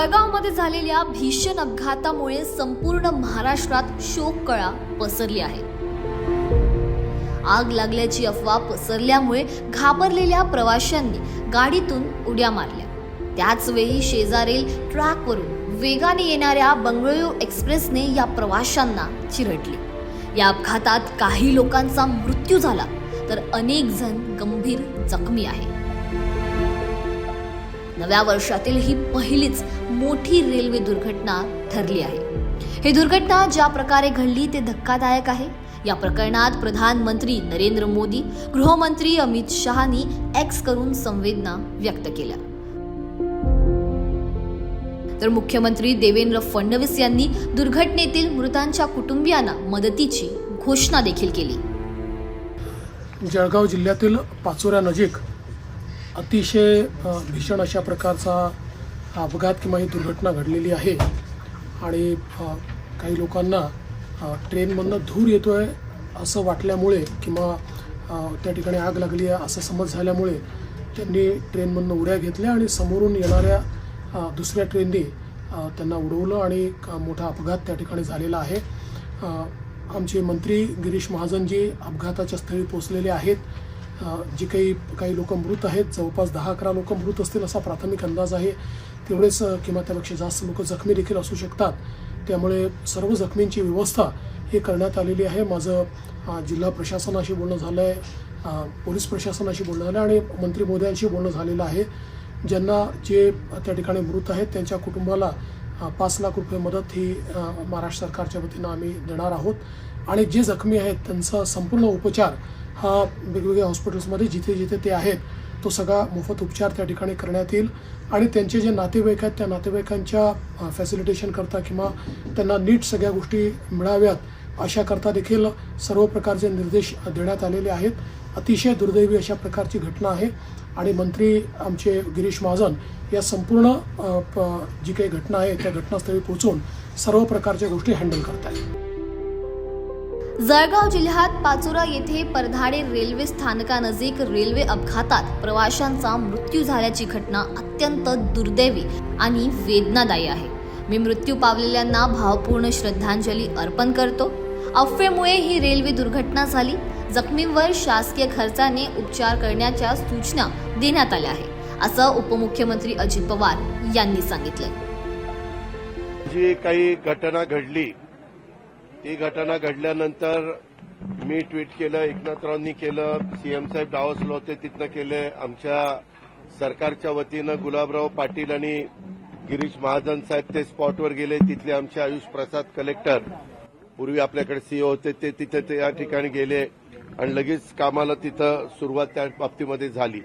जळगावमध्ये झालेल्या भीषण अपघातामुळे संपूर्ण महाराष्ट्रात शोककळा पसरली आहे। आग लागल्याची अफवा पसरल्यामुळे घाबरलेल्या प्रवाशांनी गाडीतून उड्या मारल्या। त्याच वेळी शेजारील ट्रॅकवरून वेगाने येणाऱ्या बंगळुरू एक्सप्रेसने या प्रवाशांना चिरडली। या अपघातात काही लोकांचा मृत्यू झाला तर अनेक जण गंभीर जखमी आहेत। नव्या वर्षातील ही पहिलीच मोठी रेल्वे दुर्घटना ठरली आहे। ही दुर्घटना ज्या प्रकारे घडली ते धक्कादायक आहे। या प्रकरणात प्रधानमंत्री नरेंद्र मोदी, गृहमंत्री अमित शहानी एक्स करून संवेदना व्यक्त केल्या, तर मुख्यमंत्री देवेंद्र फडणवीस यांनी दुर्घटनेतील मृतांच्या कुटुंबियांना मदतीची घोषणा देखील केली। जळगाव जिल्ह्यातील पाचोऱ्या नजीक अतिशय भीषण अशा प्रकारचा अपघात किंवा ही दुर्घटना घडलेली आहे आणि काही लोकांना ट्रेनमधनं धूर येतोय असं वाटल्यामुळे किंवा त्या ठिकाणी आग लागली आहे असं समज झाल्यामुळे त्यांनी ट्रेनमधनं उड्या घेतल्या आणि समोरून येणाऱ्या दुसऱ्या ट्रेनने त्यांना उडवलं आणि मोठा अपघात त्या ठिकाणी झालेला आहे। आमचे मंत्री गिरीश महाजनजी अपघाताच्या स्थळी पोहोचलेले आहेत। जे काही लोक मृत आहेत, जवळपास 10-11 लोक मृत असतील असा प्राथमिक अंदाज आहे। तेवढेच किंवा त्यापेक्षा जास्त लोक जखमी देखील असू शकतात। त्यामुळे सर्व जखमींची व्यवस्था ही करण्यात आलेली आहे। माझं जिल्हा प्रशासनाशी बोलणं झालं आहे, पोलीस प्रशासनाशी बोलणं झालं आणि मंत्री महोदयांशी बोलणं झालेलं आहे। ज्यांना जे त्या ठिकाणी मृत आहेत त्यांच्या कुटुंबाला 5 लाख रुपये मदत ही महाराष्ट्र सरकारच्या वतीनं आम्ही देणार आहोत आणि जे जखमी आहेत त्यांचा संपूर्ण उपचार हा वेगवेगळ्या हॉस्पिटल्समध्ये जिथे जिथे ते आहेत तो सगळा मोफत उपचार त्या ठिकाणी करण्यात येईल आणि त्यांचे जे नातेवाईक आहेत त्या नातेवाईकांच्या फॅसिलिटेशन करता किंवा त्यांना नीट सगळ्या गोष्टी मिळाव्यात अशा करता देखील सर्व प्रकारचे निर्देश देण्यात आलेले आहेत। अतिशय दुर्दैवी अशा प्रकारची घटना आहे आणि मंत्री आमचे गिरीश महाजन या संपूर्ण जी काही घटना आहे त्या घटनास्थळी पोहोचून सर्व प्रकारच्या गोष्टी हँडल करत आहेत। जळगाव जिल्ह्यात पाचोरा येथे परधाडे रेल्वे स्थानकानजीक रेल्वे अपघातात प्रवाशांचा मृत्यू झाल्याची घटना अत्यंत दुर्दैवी आणि वेदनादायी आहे। मी मृत्यू पावलेल्यांना भावपूर्ण श्रद्धांजली अर्पण करतो। अफवेमुळे ही रेल्वे दुर्घटना झाली। जखमींवर शासकीय खर्चाने उपचार करण्याच्या सूचना देण्यात आल्या आहे, असं उपमुख्यमंत्री अजित पवार यांनी सांगितलं। जी काही घटना घडली ती घटना घडल्यानंतर मी ट्विट केलं, एकनाथरावांनी केलं, सीएम साहेब डावसलो होते तिथनं केले, आमच्या सरकारच्या वतीनं गुलाबराव पाटील आणि गिरीश महाजन साहेब ते स्पॉटवर गेले, तिथले आमचे आयुष प्रसाद कलेक्टर पूर्वी आपल्याकडे सीओ होते ते तिथे त्या ठिकाणी गेले आणि लगेच कामाला तिथं सुरुवात त्या बाबतीमध्ये झाली।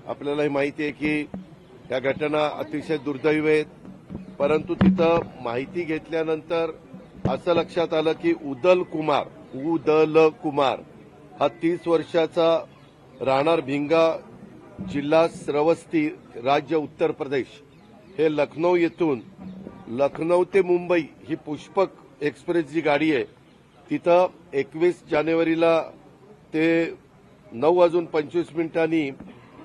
आपल्यालाही माहिती आहे की या घटना अतिशय दुर्दैवी आहेत, परंतु तिथं माहिती घेतल्यानंतर असं लक्षात आलं की उदल कुमार हा 30 वर्षाचा राहणार भिंगा, जिल्हा श्रवस्ती, राज्य उत्तर प्रदेश, हे लखनौ येथून लखनौ ते मुंबई ही पुष्पक एक्सप्रेस जी गाडी आहे तिथं 21 जानेवारीला ते 9:25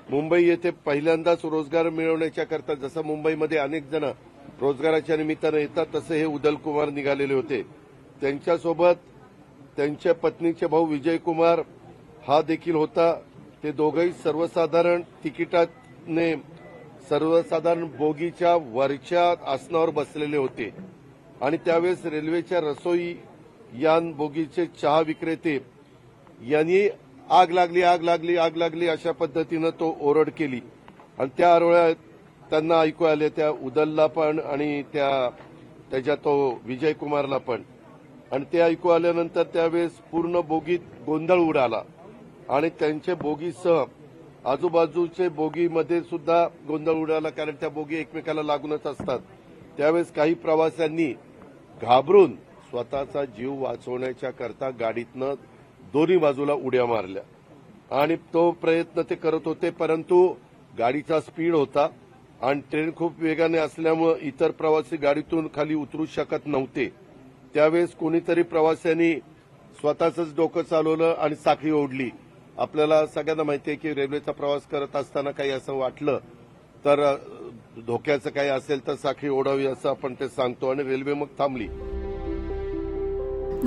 मुंबई येथे पहिल्यांदाच रोजगार मिळवण्याच्या करता, जसं मुंबईमध्ये अनेक जण रोजगाराच्या निमित्तानं येतात तसे हे उदल कुमार निघालेले होते। त्यांच्यासोबत त्यांच्या पत्नीचे भाऊ विजय कुमार हा देखील होता। ते दोघंही सर्वसाधारण तिकिटाने सर्वसाधारण बोगीच्या वरच्या आसनावर बसलेले होते आणि त्यावेळेस रेल्वेच्या रसोई यान बोगीचे चहा विक्रेते यांनी आग लागली अशा पद्धतीनं तो ओरड केली आणि त्या आरोळ्यात त्यांना ऐकू आले, त्या उदलला पण आणि त्याच्या तो विजय कुमारला पण, आणि ते ऐकू आल्यानंतर त्यावेळेस पूर्ण बोगीत गोंधळ उडाला आणि त्यांच्या बोगीसह आजूबाजूचे बोगीमध्ये सुद्धा गोंधळ उडाला, कारण त्या बोगी एकमेकाला लागूनच असतात। त्यावेळेस काही प्रवाशांनी घाबरून स्वतःचा जीव वाचवण्याच्या करता गाडीतनं दोन्ही बाजूला उड्या मारल्या आणि तो प्रयत्न ते करत होते, परंतु गाडीचा स्पीड होता आणि ट्रेन खूप वेगाने असल्यामुळे इतर प्रवासी गाडीतून खाली उतरू शकत नव्हते। त्यावेळेस कोणीतरी प्रवाशांनी स्वतःचंच डोकं चालवलं आणि साखळी ओढली। आपल्याला सगळ्यांना माहिती आहे की रेल्वेचा प्रवास करत असताना काही असं वाटलं तर धोक्याचं काही असेल तर साखळी ओढावी असं आपण ते सांगतो आणि रेल्वे मग थांबली.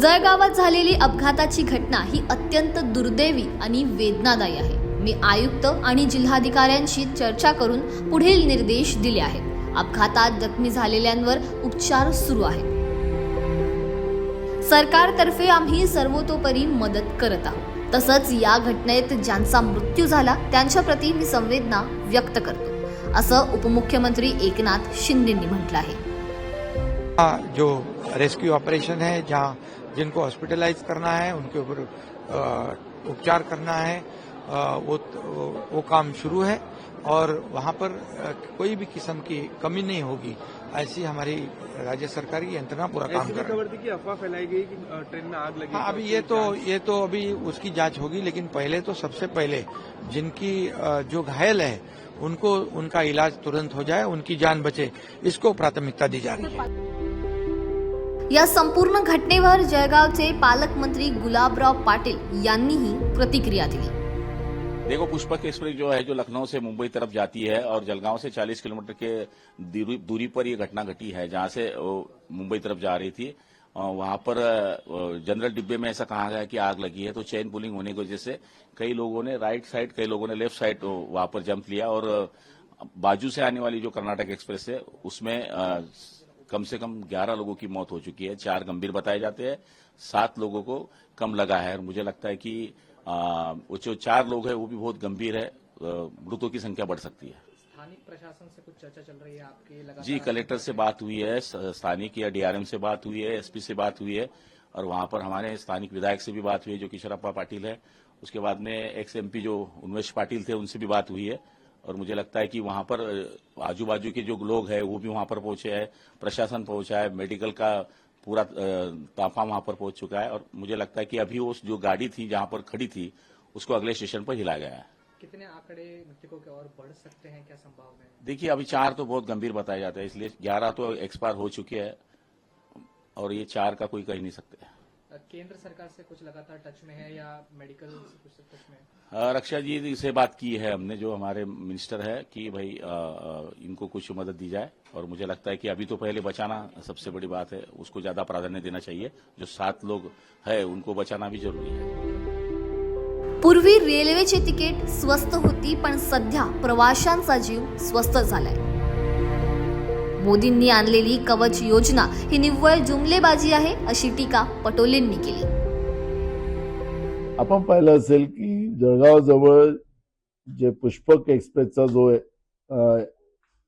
जळगावात झालेली अपघाताची घटना ही अत्यंत दुर्दैवी आणि वेदनादायी आहे. मी आयुक्त आणि जिल्हाधिकाऱ्यांशी चर्चा करून पुढील निर्देश दिले आहेत. अपघातात जखमी झालेल्यांवर उपचार सुरू आहेत. सरकारतर्फे आम्ही सर्वतोपरी मदत करत आहोत. तसंच या घटनेत ज्यांचा मृत्यू झाला त्यांच्या प्रती मी संवेदना व्यक्त करतो, असं उपमुख्यमंत्री एकनाथ शिंदेंनी म्हटलं आहे. जो रेस्क्यू ऑपरेशन है, जहां जिनको हॉस्पिटलाइज करना है, उनके ऊपर उपचार करना है, वो काम शुरू है और वहां पर कोई भी किस्म की कमी नहीं होगी, ऐसी हमारी राज्य सरकार की यंत्रणा पूरा काम कर रही है. खबर थी कि अफवाह फैलाई गई कि ट्रेन में आग लगी. हाँ, अभी ये तो अभी उसकी जांच होगी, लेकिन पहले तो सबसे पहले जिनकी जो घायल है उनको उनका इलाज तुरंत हो जाए, उनकी जान बचे, इसको प्राथमिकता दी जा रही है. या संपूर्ण घटनेवर जळगावचे पालकमंत्री गुलाबराव पाटील यांनीही प्रतिक्रिया दिली. देखो, पुष्पक एक्सप्रेस जो है, जो लखनऊ से मुंबई तरफ जाती है और जलगांव से 40 किलोमीटर के दूरी पर ये घटना घटी है, जहां से वो मुंबई तरफ जा रही थी. वहां पर जनरल डिब्बे में ऐसा कहा गया कि आग लगी है, तो चेन पुलिंग होने की वजह से कई लोगों ने राइट साइड, कई लोगों ने लेफ्ट साइड वहां पर जंप लिया और बाजू से आने वाली जो कर्नाटक एक्सप्रेस है उसमें कम से कम 11 लोगों की मौत हो चुकी है. 4 गंभीर बताए जाते हैं, 7 लोगों को कम लगा है और मुझे लगता है कि वो जो 4 लोग हैं वो भी बहुत गंभीर है. मृतों की संख्या बढ़ सकती है. स्थानीय प्रशासन से कुछ चर्चा चल रही है आपकी? लगातार जी, कलेक्टर से बात हुई है, स्थानिक या डीआरएम से बात हुई है, एसपी से बात हुई है और वहां पर हमारे स्थानिक विधायक से भी बात हुई है जो किशोरप्पा पाटिल है. उसके बाद में एक्स एमपी जो उन्मेष पाटिल थे उनसे भी बात हुई है और मुझे लगता है कि वहां पर आजू बाजू के जो लोग हैं वो भी वहां पर पहुंचे हैं, प्रशासन पहुंचा है, मेडिकल का पूरा ताफा वहां पर पहुंच चुका है और मुझे लगता है कि अभी वो जो गाड़ी थी जहां पर खड़ी थी उसको अगले स्टेशन पर हिलाया गया है. कितने आंकड़े मृतकों के और बढ़ सकते हैं, क्या संभावना है? देखिए, अभी 4 तो बहुत गंभीर बताए जाते हैं, इसलिए 11 तो एक्सपायर हो चुके हैं और ये 4 का कोई कह नहीं सकते. केंद्र सरकार से कुछ लगातार टच में है या मेडिकल से कुछ टच में है? रक्षा जी से बात की है हमने, जो हमारे मिनिस्टर है, कि भाई इनको कुछ मदद दी जाए और मुझे लगता है कि अभी तो पहले बचाना सबसे बड़ी बात है, उसको ज्यादा प्राधान्य देना चाहिए. जो 7 लोग है उनको बचाना भी जरूरी है. पूर्वी रेल्वेची तिकीट स्वस्त होती, पण सध्या प्रवाशांचा जीव स्वस्त झालाय. मोदींनी आणलेली कवच योजना ही निव्वळ जुमलेबाजी आहे, अशी टीका पटोलेंनी केली. आपण पाहिलं असेल की जळगावजवळ जे पुष्पक एक्सप्रेसचा जो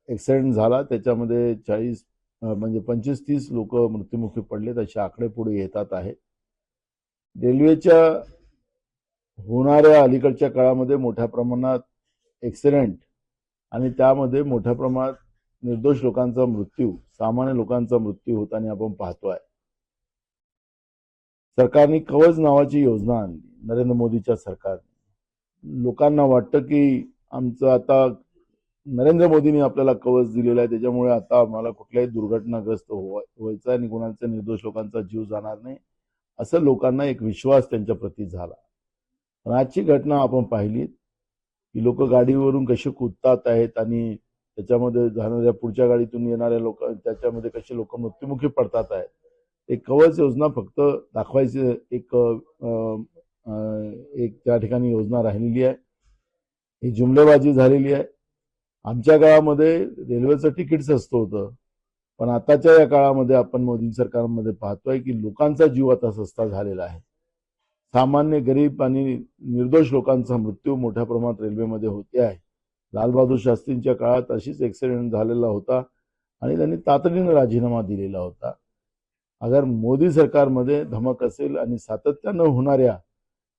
ऍक्सिडेंट झाला त्याच्यामध्ये 40 म्हणजे 25-30 लोक मृत्युमुखी पडलेत असे आकडे पुढे येतात आहेत. रेल्वेच्या होणाऱ्या अलीकडच्या काळामध्ये मोठ्या प्रमाणात ऍक्सिडेंट आणि त्यामध्ये मोठ्या प्रमाणात निर्दोष लोकांचा मृत्यू, सामान्य लोकांचा मृत्यू होताना आपण पाहतोय. सरकारने कवच नावाची योजना आणली, नरेंद्र मोदीच्या सरकारने. लोकांना वाटतं की आमचं आता नरेंद्र मोदींनी आपल्याला कवच दिलेलं आहे, त्याच्यामुळे आता आम्हाला कुठल्याही दुर्घटनाग्रस्त व्हायचं आणि कोणाच्या निर्दोष लोकांचा जीव जाणार नाही, असं लोकांना एक विश्वास त्यांच्या प्रती झाला. पण आजची घटना आपण पाहिली की लोक गाडीवरून कसे कूदतात आहेत आणि त्याच्यामध्ये जाणाऱ्या पुढच्या गाडीतून येणाऱ्या लोक त्याच्यामध्ये कसे लोक मृत्युमुखी पडतात आहेत. एक कवच योजना फक्त दाखवायची एक त्या ठिकाणी योजना राहिलेली आहे. ही जुमलेबाजी झालेली आहे. आमच्या काळामध्ये रेल्वेचं तिकीट स्वस्त होतं, पण आताच्या या काळामध्ये आपण मोदी सरकारमध्ये पाहतोय की लोकांचा जीव आता सस्ता झालेला आहे. सामान्य गरीब आणि निर्दोष लोकांचा मृत्यू मोठ्या प्रमाणात रेल्वेमध्ये होते आहे. लालबहादूर शास्त्रींच्या काळात अशीच ऍक्सिडेंट झालेला होता आणि त्यांनी तातडीने राजीनामा दिलेला होता. अगर मोदी सरकारमध्ये धमक असेल आणि सातत्यानं होणाऱ्या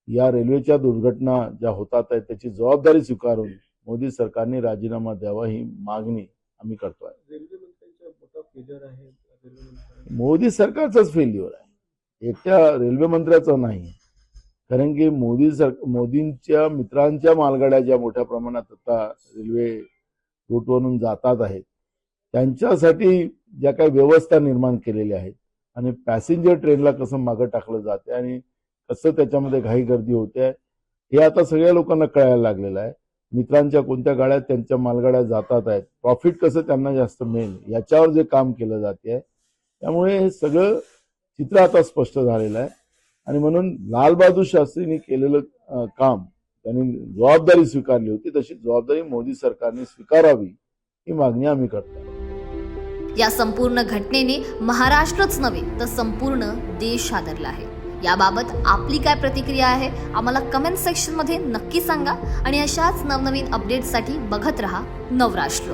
या रेल्वेच्या दुर्घटना ज्या होतात आहेत त्याची जबाबदारी स्वीकारून मोदी सरकारने राजीनामा द्यावा ही मागणी आम्ही करतोय. रेल्वे मंत्र्यांचा मोठा फेल्युअर आहे. मोदी सरकारचाच फेल्युअर आहे, एकट्या रेल्वे मंत्र्याचं नाही. कारण की मोदींच्या मित्रांच्या मालगाड्या ज्या मोठ्या प्रमाणात आता रेल्वे रूटवरून जातात आहेत त्यांच्यासाठी ज्या काही व्यवस्था निर्माण केलेल्या आहेत आणि पॅसेंजर ट्रेनला कसं मागं टाकलं जाते आणि कसं त्याच्यामध्ये घाई गर्दी होते हे आता सगळ्या लोकांना कळायला लागलेलं आहे. मित्रांच्या कोणत्या गाड्या त्यांच्या मालगाड्या जातात आहेत, प्रॉफिट कसं त्यांना जास्त मिळेल याच्यावर जे काम केलं जाते, त्यामुळे हे सगळं चित्र आता स्पष्ट झालेलं आहे. आणि म्हणून लालबहादूर शास्त्रींनी केलेलं काम, त्यांनी जबाबदारी स्वीकारली होती, तशी जबाबदारी मोदी सरकारने स्वीकारावी ही मागणी आम्ही करतो. या संपूर्ण घटनेने महाराष्ट्रच नव्हे तर संपूर्ण देश हादरला आहे. याबाबत आपली काय प्रतिक्रिया आहे आम्हाला कमेंट सेक्शनमध्ये नक्की सांगा आणि अशाच नवनवीन अपडेट्ससाठी बघत रहा नवराष्ट्र.